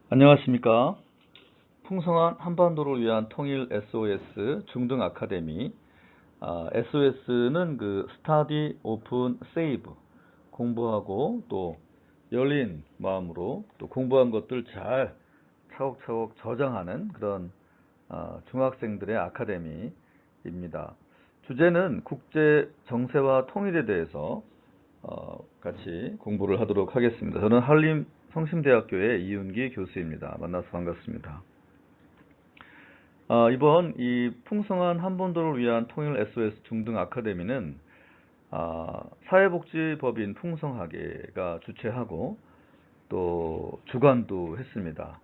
안녕하십니까. 풍성한 한반도를 위한 통일 SOS 중등 아카데미. SOS는 스타디, 오픈, 세이브, 공부하고 또 열린 마음으로 또 공부한 것들 잘 차곡차곡 저장하는 그런 중학생들의 아카데미입니다. 주제는 국제 정세와 통일에 대해서 같이 공부를 하도록 하겠습니다. 저는 한림 성심대학교의 이윤기 교수입니다. 만나서 반갑습니다. 이번 이 풍성한 한반도를 위한 통일 SOS 중등 아카데미는 사회복지법인 풍성하게가 주최하고 또 주관도 했습니다.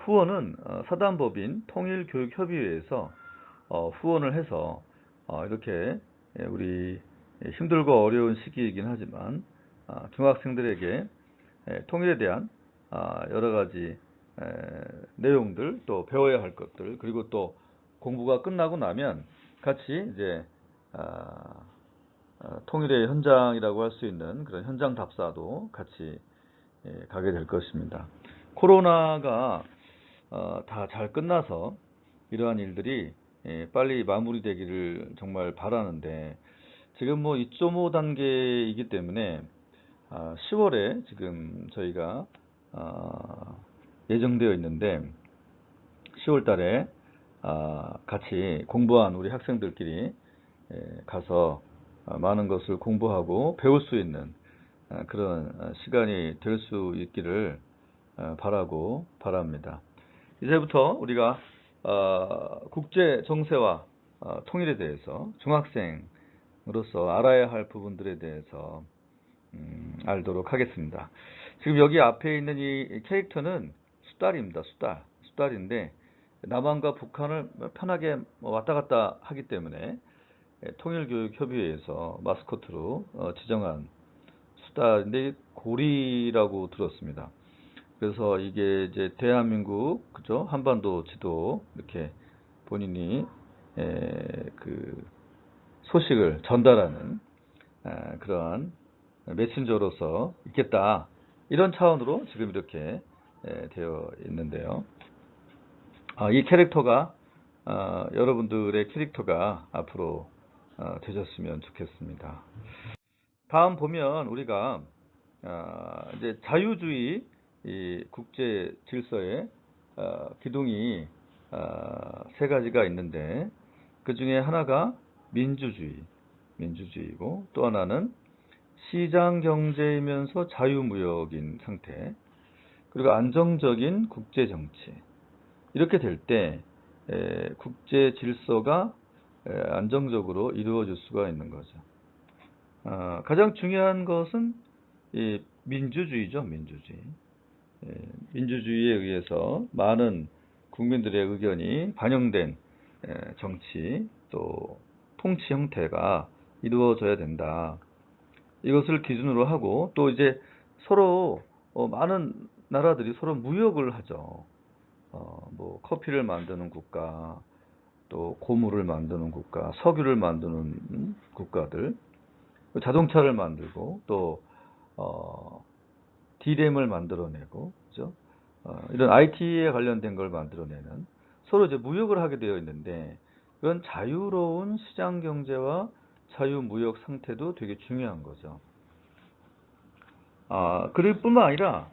후원은 사단법인 통일교육협의회에서 후원을 해서 이렇게 우리 힘들고 어려운 시기이긴 하지만 중학생들에게 통일에 대한 여러 가지 내용들, 또 배워야 할 것들, 그리고 또 공부가 끝나고 나면 같이 이제 통일의 현장이라고 할 수 있는 그런 현장 답사도 같이 가게 될 것입니다. 코로나가 다 잘 끝나서 이러한 일들이 빨리 마무리되기를 정말 바라는데, 지금 뭐 2.5 단계이기 때문에 10월에 지금 저희가 예정되어 있는데 10월 달에 같이 공부한 우리 학생들끼리 가서 많은 것을 공부하고 배울 수 있는 그런 시간이 될 수 있기를 바라고 바랍니다. 이제부터 우리가 국제 정세와 통일에 대해서 중학생으로서 알아야 할 부분들에 대해서 알도록 하겠습니다. 지금 여기 앞에 있는 이 캐릭터는 수달입니다. 수달인데 남한과 북한을 편하게 왔다 갔다 하기 때문에 통일교육협의회에서 마스코트로 지정한 수달인데 고리라고 들었습니다. 그래서 이게 이제 대한민국 그죠, 한반도 지도 이렇게 본인이 그 소식을 전달하는 그러한 메신저로서 있겠다, 이런 차원으로 지금 이렇게 되어 있는데요. 이 캐릭터가 여러분들의 캐릭터가 앞으로 되셨으면 좋겠습니다. 다음 보면 우리가 이제 자유주의 이 국제 질서의 기둥이 세 가지가 있는데, 그 중에 하나가 민주주의고, 또 하나는 시장 경제이면서 자유무역인 상태, 그리고 안정적인 국제 정치. 이렇게 될 때 국제 질서가 안정적으로 이루어질 수가 있는 거죠. 가장 중요한 것은 이 민주주의죠, 민주주의. 민주주의에 의해서 많은 국민들의 의견이 반영된 정치, 또 통치 형태가 이루어져야 된다. 이것을 기준으로 하고, 또 이제 서로 많은 나라들이 서로 무역을 하죠. 뭐 커피를 만드는 국가, 또 고무를 만드는 국가, 석유를 만드는 국가들, 자동차를 만들고 또 D램을 만들어내고, 그죠? 이런 IT에 관련된 걸 만들어내는, 서로 이제 무역을 하게 되어 있는데, 그런 자유로운 시장 경제와 자유무역 상태도 되게 중요한 거죠. 그럴 뿐만 아니라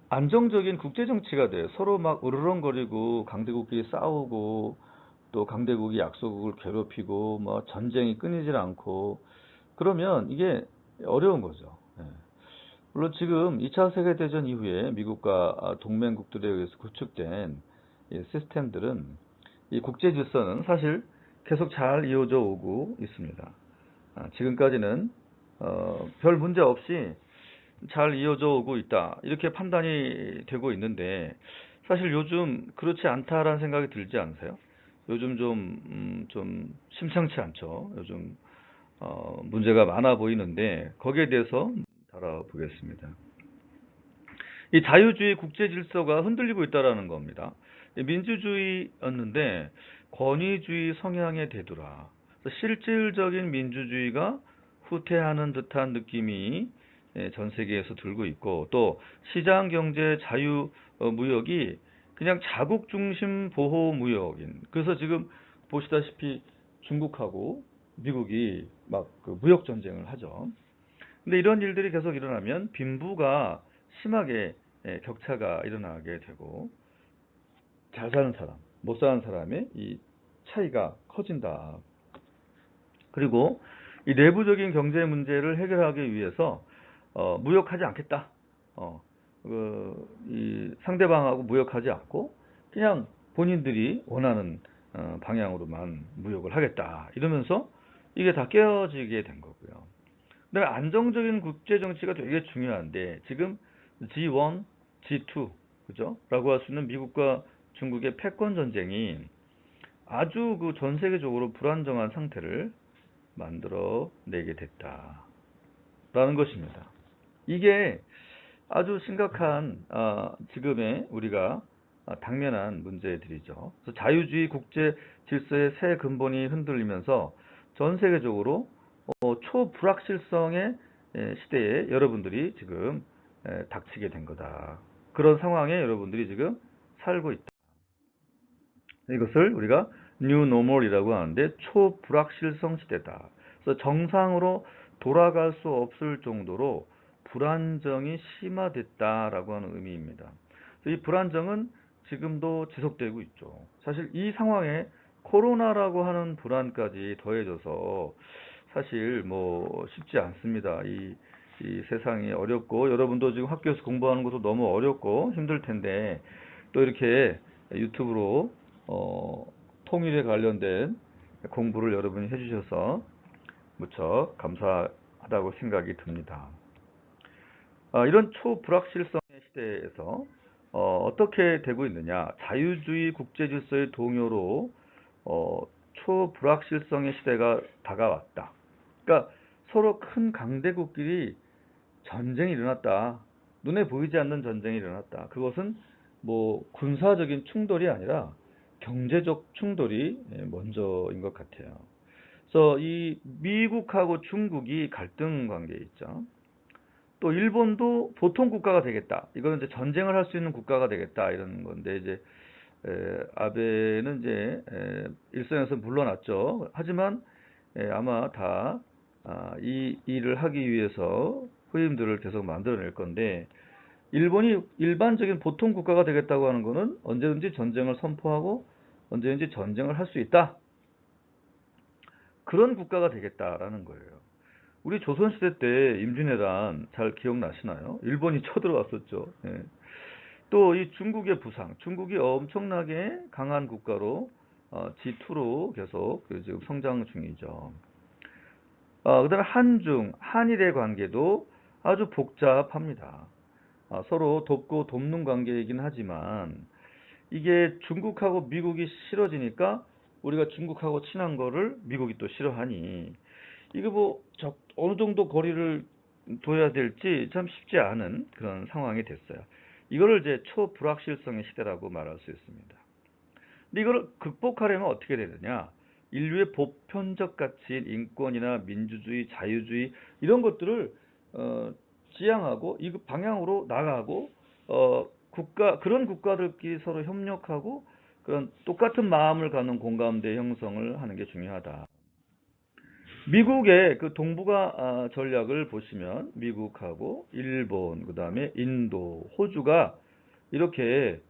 안정적인 국제 정치가 돼요. 서로 막 으르렁거리고 강대국끼리 싸우고 또 강대국이 약소국을 괴롭히고 뭐 전쟁이 끊이질 않고 그러면 이게 어려운 거죠. 물론 지금 2차 세계대전 이후에 미국과 동맹국들에 의해서 구축된 이 시스템들은, 이 국제 질서는 사실 계속 잘 이어져 오고 있습니다. 지금까지는 별 문제 없이 잘 이어져 오고 있다, 이렇게 판단이 되고 있는데, 사실 요즘 그렇지 않다라는 생각이 들지 않으세요? 요즘 좀 심상치 않죠. 요즘 문제가 많아 보이는데, 거기에 대해서 다뤄보겠습니다. 이 자유주의 국제 질서가 흔들리고 있다라는 겁니다. 민주주의였는데 권위주의 성향에 되돌아 실질적인 민주주의가 후퇴하는 듯한 느낌이 전 세계에서 들고 있고, 또 시장 경제 자유 무역이 그냥 자국 중심 보호 무역인. 그래서 지금 보시다시피 중국하고 미국이 막 그 무역 전쟁을 하죠. 근데 이런 일들이 계속 일어나면 빈부가 심하게 격차가 일어나게 되고, 잘 사는 사람, 못 사는 사람의 이 차이가 커진다. 그리고 이 내부적인 경제 문제를 해결하기 위해서 무역하지 않겠다. 이 상대방하고 무역하지 않고 그냥 본인들이 원하는 방향으로만 무역을 하겠다. 이러면서 이게 다 깨어지게 된 거고요. 그다음에 안정적인 국제 정치가 되게 중요한데 지금 G1, G2, 그죠? 라고 할 수 있는 미국과 중국의 패권 전쟁이 아주 그 전 세계적으로 불안정한 상태를 만들어 내게 됐다라는 것입니다. 이게 아주 심각한 지금의 우리가 당면한 문제들이죠. 그래서 자유주의 국제 질서의 새 근본이 흔들리면서 전 세계적으로 초불확실성의 시대에 여러분들이 지금 닥치게 된 거다. 그런 상황에 여러분들이 지금 살고 있다. 이것을 우리가 New Normal이라고 하는데 초불확실성 시대다. 그래서 정상으로 돌아갈 수 없을 정도로 불안정이 심화됐다라고 하는 의미입니다. 이 불안정은 지금도 지속되고 있죠. 사실 이 상황에 코로나라고 하는 불안까지 더해져서 사실 뭐 쉽지 않습니다. 이 세상이 어렵고 여러분도 지금 학교에서 공부하는 것도 너무 어렵고 힘들 텐데 또 이렇게 유튜브로 통일에 관련된 공부를 여러분이 해주셔서 무척 감사하다고 생각이 듭니다. 이런 초불확실성의 시대에서 어떻게 되고 있느냐? 자유주의 국제질서의 동요로 초불확실성의 시대가 다가왔다. 그러니까 서로 큰 강대국끼리 전쟁이 일어났다. 눈에 보이지 않는 전쟁이 일어났다. 그것은 뭐 군사적인 충돌이 아니라 경제적 충돌이 먼저인 것 같아요. 그래서 이 미국하고 중국이 갈등 관계에 있죠. 또 일본도 보통 국가가 되겠다. 이거는 이제 전쟁을 할 수 있는 국가가 되겠다 이런 건데 이제 아베는 이제 일선에서 물러났죠. 하지만 아마 다 이 일을 하기 위해서 후임들을 계속 만들어낼 건데 일본이 일반적인 보통 국가가 되겠다고 하는 것은 언제든지 전쟁을 선포하고 언제든지 전쟁을 할 수 있다. 그런 국가가 되겠다라는 거예요. 우리 조선시대 때 임진왜란 잘 기억나시나요? 일본이 쳐들어왔었죠. 예. 또 이 중국의 부상, 중국이 엄청나게 강한 국가로 G2로 계속 지금 성장 중이죠. 그다음에 한중, 한일의 관계도 아주 복잡합니다. 서로 돕고 돕는 관계이긴 하지만 이게 중국하고 미국이 싫어지니까 우리가 중국하고 친한 거를 미국이 또 싫어하니 이게 뭐 어느 정도 거리를 둬야 될지 참 쉽지 않은 그런 상황이 됐어요. 이거를 이제 초불확실성의 시대라고 말할 수 있습니다. 근데 이걸 극복하려면 어떻게 되느냐? 인류의 보편적 가치인 인권이나 민주주의, 자유주의 이런 것들을 지향하고 이 방향으로 나가고 그런 국가들끼리 서로 협력하고 그런 똑같은 마음을 갖는 공감대 형성을 하는 게 중요하다. 미국의 그 동북아 전략을 보시면 미국하고 일본, 그다음에 인도, 호주가 이렇게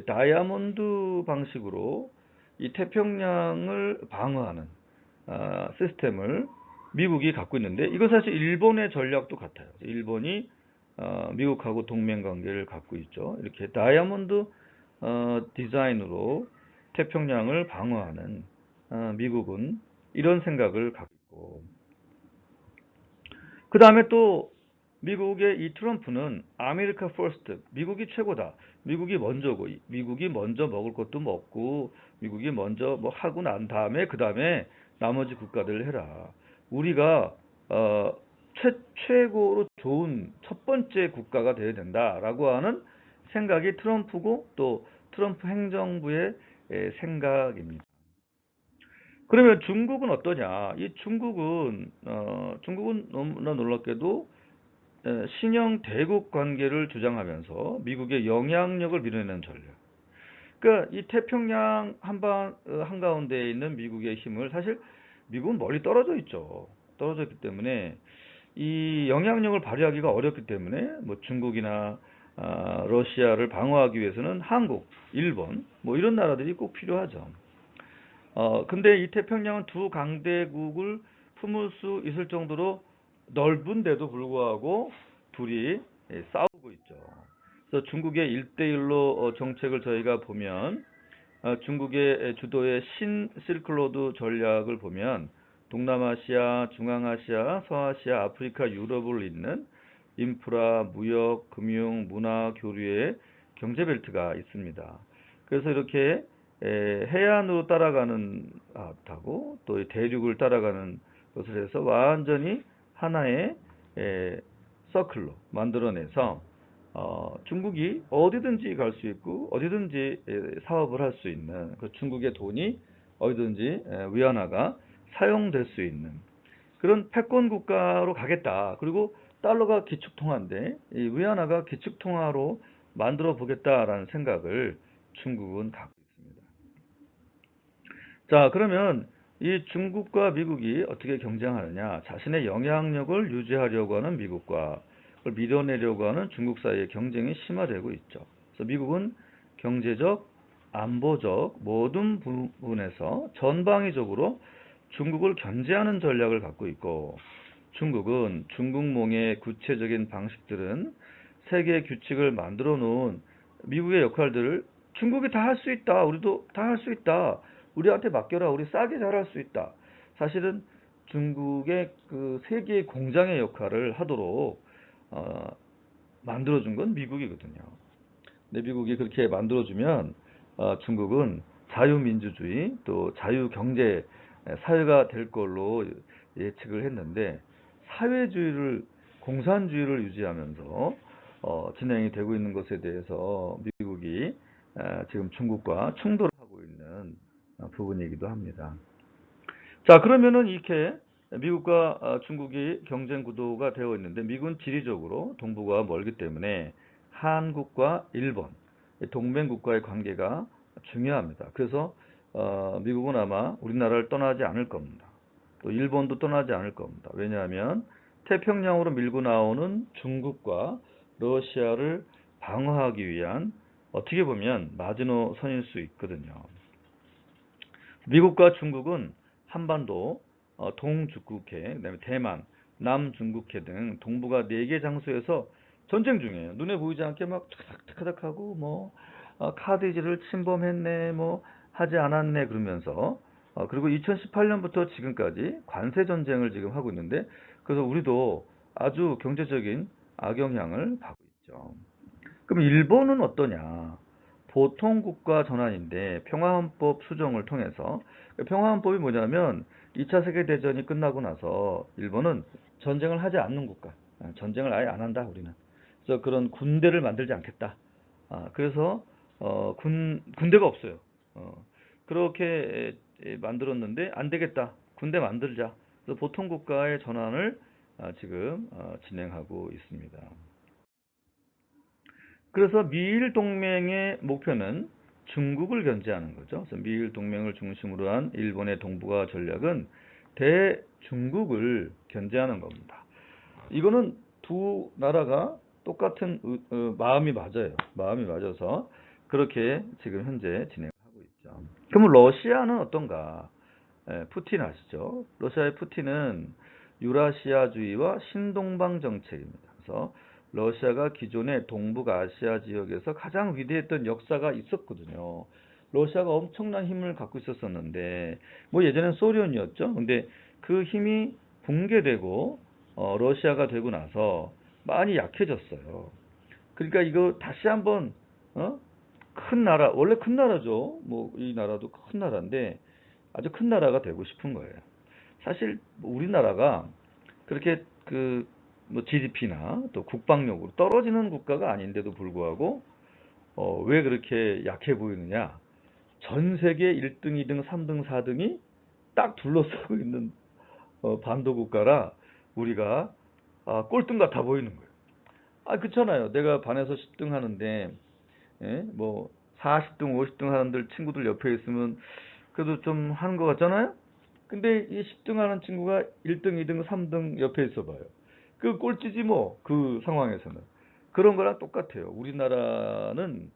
다이아몬드 방식으로 이 태평양을 방어하는 시스템을 미국이 갖고 있는데 이거 사실 일본의 전략도 같아요. 일본이 미국하고 동맹 관계를 갖고 있죠. 이렇게 다이아몬드 디자인으로 태평양을 방어하는 미국은 이런 생각을 갖고 있고 그 다음에 또 미국의 이 트럼프는 아메리카 퍼스트, 미국이 최고다. 미국이 먼저고, 미국이 먼저 먹을 것도 먹고, 미국이 먼저 뭐 하고 난 다음에 그 다음에 나머지 국가들 해라. 우리가 최고로 좋은 첫 번째 국가가 되어야 된다라고 하는 생각이 트럼프고 또 트럼프 행정부의 생각입니다. 그러면 중국은 어떠냐? 이 중국은 너무나 놀랍게도 신형 대국 관계를 주장하면서 미국의 영향력을 밀어내는 전략. 그러니까 이 태평양 한가운데에 있는 미국의 힘을 사실 미국은 멀리 떨어져 있죠. 떨어져 있기 때문에 이 영향력을 발휘하기가 어렵기 때문에 뭐 중국이나 러시아를 방어하기 위해서는 한국, 일본 뭐 이런 나라들이 꼭 필요하죠. 근데 이 태평양은 두 강대국을 품을 수 있을 정도로 넓은데도 불구하고 둘이 싸우고 있죠. 그래서 중국의 1대1로 정책을 저희가 보면 중국의 주도의 신실크로드 전략을 보면 동남아시아, 중앙아시아, 서아시아, 아프리카, 유럽을 잇는 인프라, 무역, 금융, 문화, 교류의 경제벨트가 있습니다. 그래서 이렇게 해안으로 따라가는 타고 또 대륙을 따라가는 것을 해서 완전히 하나의 서클로 만들어내서 중국이 어디든지 갈 수 있고 어디든지 사업을 할 수 있는 그 중국의 돈이 어디든지 위안화가 사용될 수 있는 그런 패권 국가로 가겠다. 그리고 달러가 기축통화인데 이 위안화가 기축통화로 만들어 보겠다라는 생각을 중국은 갖고 있습니다. 자, 그러면 이 중국과 미국이 어떻게 경쟁하느냐? 자신의 영향력을 유지하려고 하는 미국과 그걸 밀어내려고 하는 중국 사이의 경쟁이 심화되고 있죠. 그래서 미국은 경제적, 안보적 모든 부분에서 전방위적으로 중국을 견제하는 전략을 갖고 있고 중국은 중국몽의 구체적인 방식들은 세계 규칙을 만들어 놓은 미국의 역할들을 중국이 다 할 수 있다. 우리도 다 할 수 있다. 우리한테 맡겨라. 우리 싸게 잘할 수 있다. 사실은 중국의 그 세계의 공장의 역할을 하도록 만들어준 건 미국이거든요. 근데 미국이 그렇게 만들어주면 중국은 자유민주주의 또 자유경제 사회가 될 걸로 예측을 했는데 사회주의를 공산주의를 유지하면서 진행이 되고 있는 것에 대해서 미국이 지금 중국과 충돌하고 있는 부분이기도 합니다. 자, 그러면은 이렇게 미국과 중국이 경쟁 구도가 되어 있는데 미국은 지리적으로 동북아가 멀기 때문에 한국과 일본 동맹 국가의 관계가 중요합니다. 그래서 미국은 아마 우리나라를 떠나지 않을 겁니다. 또 일본도 떠나지 않을 겁니다. 왜냐하면 태평양으로 밀고 나오는 중국과 러시아를 방어하기 위한 어떻게 보면 마지노선일 수 있거든요. 미국과 중국은 한반도, 동중국해, 그다음에 대만, 남중국해 등 동북아 4개 장소에서 전쟁 중이에요. 눈에 보이지 않게 막 타닥타닥하고 뭐 카디지를 침범했네, 뭐 하지 않았네 그러면서 그리고 2018년부터 지금까지 관세 전쟁을 지금 하고 있는데 그래서 우리도 아주 경제적인 악영향을 받고 있죠. 그럼 일본은 어떠냐? 보통 국가 전환인데 평화헌법 수정을 통해서 평화헌법이 뭐냐면 2차 세계대전이 끝나고 나서 일본은 전쟁을 하지 않는 국가, 전쟁을 아예 안 한다 우리는. 그래서 그런 군대를 만들지 않겠다. 그래서 군대가 없어요. 그렇게 만들었는데 안 되겠다. 군대 만들자. 그래서 보통 국가의 전환을 지금 진행하고 있습니다. 그래서 미일 동맹의 목표는 중국을 견제하는 거죠. 그래서 미일 동맹을 중심으로 한 일본의 동북아 전략은 대중국을 견제하는 겁니다. 이거는 두 나라가 똑같은 마음이 맞아요. 마음이 맞아서 그렇게 지금 현재 진행하고 있죠. 그럼 러시아는 어떤가? 푸틴 아시죠? 러시아의 푸틴은 유라시아주의와 신동방 정책입니다. 그래서 러시아가 기존의 동북아시아 지역에서 가장 위대했던 역사가 있었거든요. 러시아가 엄청난 힘을 갖고 있었었는데 뭐 예전엔 소련이었죠. 근데 그 힘이 붕괴되고 러시아가 되고 나서 많이 약해졌어요. 그러니까 이거 다시 한번 큰 나라 원래 큰 나라죠. 뭐 이 나라도 큰 나라인데 아주 큰 나라가 되고 싶은 거예요. 사실 우리나라가 그렇게 뭐 GDP나 또 국방력으로 떨어지는 국가가 아닌데도 불구하고 왜 그렇게 약해 보이느냐? 전 세계 1등, 2등, 3등, 4등이 딱 둘러싸고 있는 반도 국가라 우리가 꼴등 같아 보이는 거예요. 그렇잖아요. 내가 반에서 10등 하는데, 예? 뭐, 40등, 50등 하는 친구들 옆에 있으면 그래도 좀 하는 것 같잖아요? 근데 이 10등 하는 친구가 1등, 2등, 3등 옆에 있어 봐요. 그 꼴찌지 뭐, 그 상황에서는. 그런 거랑 똑같아요. 우리나라는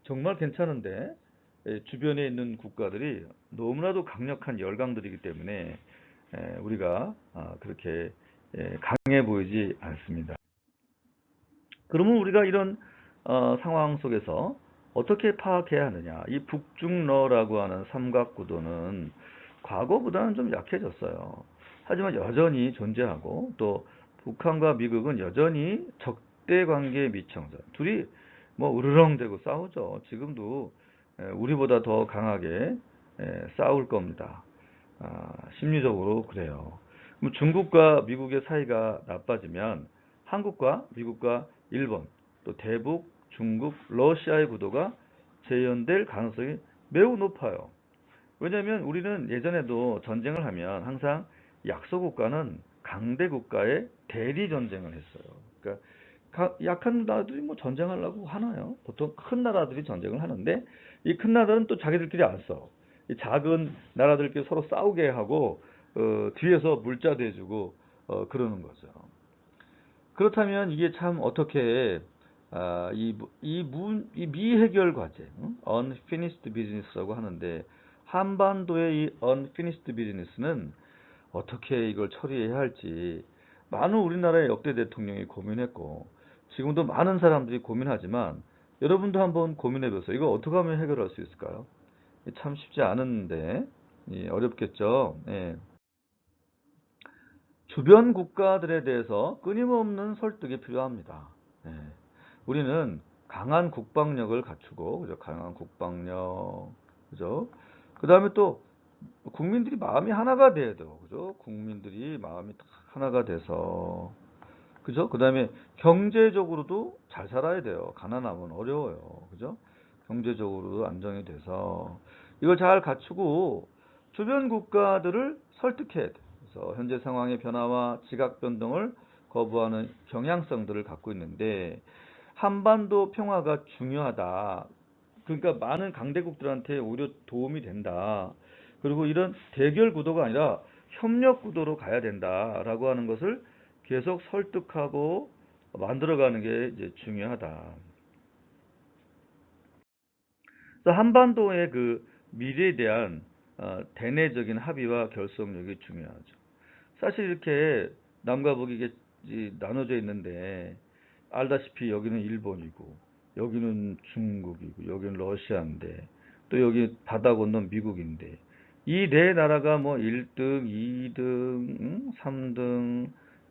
정말 괜찮은데, 주변에 있는 국가들이 너무나도 강력한 열강들이기 때문에, 우리가 그렇게 강해 보이지 않습니다. 그러면 우리가 이런 상황 속에서 어떻게 파악해야 하느냐? 이 북중러라고 하는 삼각구도는 과거보다는 좀 약해졌어요. 하지만 여전히 존재하고 또 북한과 미국은 여전히 적대 관계에 미쳐서 둘이 뭐 으르렁대고 싸우죠. 지금도 우리보다 더 강하게 싸울 겁니다. 심리적으로 그래요. 그럼 중국과 미국의 사이가 나빠지면 한국과 미국과 일본, 또 대북, 중국, 러시아의 구도가 재현될 가능성이 매우 높아요. 왜냐하면 우리는 예전에도 전쟁을 하면 항상 약소국가는 강대국가의 대리 전쟁을 했어요. 그러니까 약한 나라들이 뭐 전쟁하려고 하나요? 보통 큰 나라들이 전쟁을 하는데 이 큰 나라들은 또 자기들끼리 안 싸워. 이 작은 나라들끼리 서로 싸우게 하고 뒤에서 물자 대주고 그러는 거죠. 그렇다면 이게 참 어떻게 이 미해결 과제, unfinished business라고 하는데 한반도의 이 unfinished business는 어떻게 이걸 처리해야 할지 많은 우리나라의 역대 대통령이 고민했고 지금도 많은 사람들이 고민하지만 여러분도 한번 고민해 보세요. 이거 어떻게 하면 해결할 수 있을까요? 참 쉽지 않은데 어렵겠죠. 예. 주변 국가들에 대해서 끊임없는 설득이 필요합니다. 예. 우리는 강한 국방력을 갖추고, 그죠? 강한 국방력, 그죠? 그 다음에 또 국민들이 마음이 하나가 돼야 돼요, 그죠? 국민들이 마음이 딱 하나가 돼서, 그죠? 그 다음에 경제적으로도 잘 살아야 돼요. 가난하면 어려워요, 그죠? 경제적으로도 안정이 돼서 이걸 잘 갖추고 주변 국가들을 설득해야 돼. 그래서 현재 상황의 변화와 지각 변동을 거부하는 경향성들을 갖고 있는데 한반도 평화가 중요하다. 그러니까 많은 강대국들한테 오히려 도움이 된다. 그리고 이런 대결 구도가 아니라 협력 구도로 가야 된다라고 하는 것을 계속 설득하고 만들어가는 게 이제 중요하다. 그래서 한반도의 그 미래에 대한 대내적인 합의와 결속력이 중요하죠. 사실 이렇게 남과 북이 이게 나눠져 있는데 알다시피 여기는 일본이고 여기는 중국이고 여기는 러시아인데 또 여기 바다 건넌 미국인데 이 네 나라가 뭐 1등, 2등, 3등,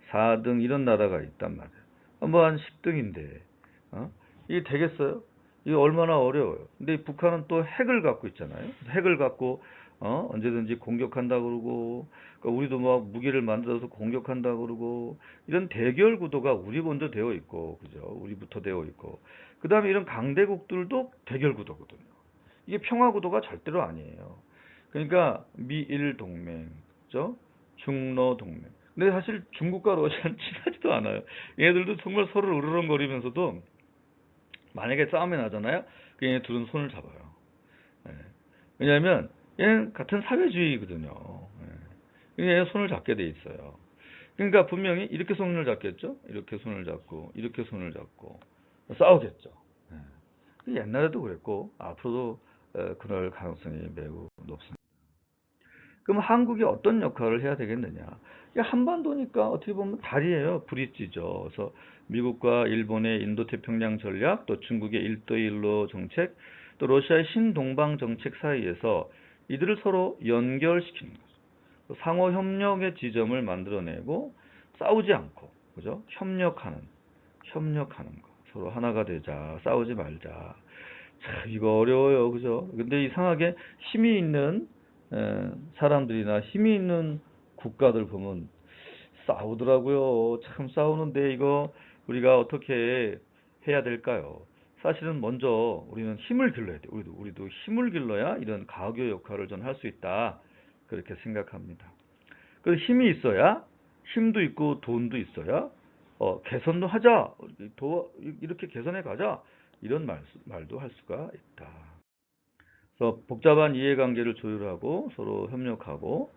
4등 이런 나라가 있단 말이에요. 뭐 한 10등인데 이게 되겠어요? 이게 얼마나 어려워요. 근데 북한은 또 핵을 갖고 있잖아요. 핵을 갖고 언제든지 공격한다 그러고 그러니까 우리도 막 무기를 만들어서 공격한다 그러고 이런 대결 구도가 우리 먼저 되어 있고 그죠? 우리부터 되어 있고 그다음에 이런 강대국들도 대결 구도거든요. 이게 평화 구도가 절대로 아니에요. 그러니까 미일 동맹, 그죠? 중러 동맹. 근데 사실 중국과 러시아는 친하지도 않아요. 얘들도 정말 서로 으르렁거리면서도 만약에 싸움이 나잖아요. 그 얘네 둘은 손을 잡아요. 예. 왜냐하면 얘는 같은 사회주의거든요. 예. 얘 손을 잡게 돼 있어요. 그러니까 분명히 이렇게 손을 잡겠죠. 이렇게 손을 잡고 이렇게 손을 잡고 싸우겠죠. 예. 옛날에도 그랬고 앞으로도 그럴 가능성이 매우 높습니다. 그럼 한국이 어떤 역할을 해야 되겠느냐? 이게 한반도니까 어떻게 보면 다리예요. 브릿지죠. 그래서 미국과 일본의 인도태평양 전략, 또 중국의 일대일로 정책, 또 러시아의 신동방 정책 사이에서 이들을 서로 연결시키는 거죠. 상호 협력의 지점을 만들어내고 싸우지 않고, 그죠? 협력하는 거. 서로 하나가 되자, 싸우지 말자. 참, 이거 어려워요, 그죠? 근데 이상하게 힘이 있는 사람들이나 힘이 있는 국가들 보면 싸우더라고요. 참 싸우는데 이거 우리가 어떻게 해야 될까요? 사실은 먼저 우리는 힘을 길러야 돼. 우리도 힘을 길러야 이런 가교 역할을 전 할 수 있다. 그렇게 생각합니다. 그 힘이 있어야 힘도 있고 돈도 있어야 개선도 하자, 이렇게 개선해 가자, 이런 말도 할 수가 있다. 그래서 복잡한 이해관계를 조율하고 서로 협력하고,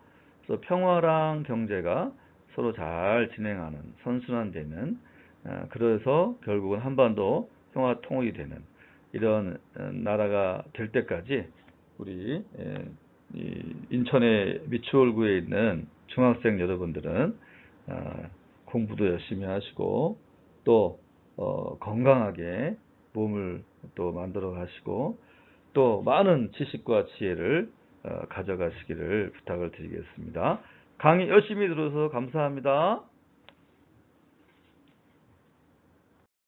그래서 평화랑 경제가 서로 잘 진행하는 선순환되는, 그래서 결국은 한반도 평화 통일이 되는 이런 나라가 될 때까지 우리 이 인천의 미추홀구에 있는 중학생 여러분들은 공부도 열심히 하시고 또 건강하게 몸을 또 만들어 가시고 또 많은 지식과 지혜를 가져가시기를 부탁을 드리겠습니다. 강의 열심히 들어서 감사합니다.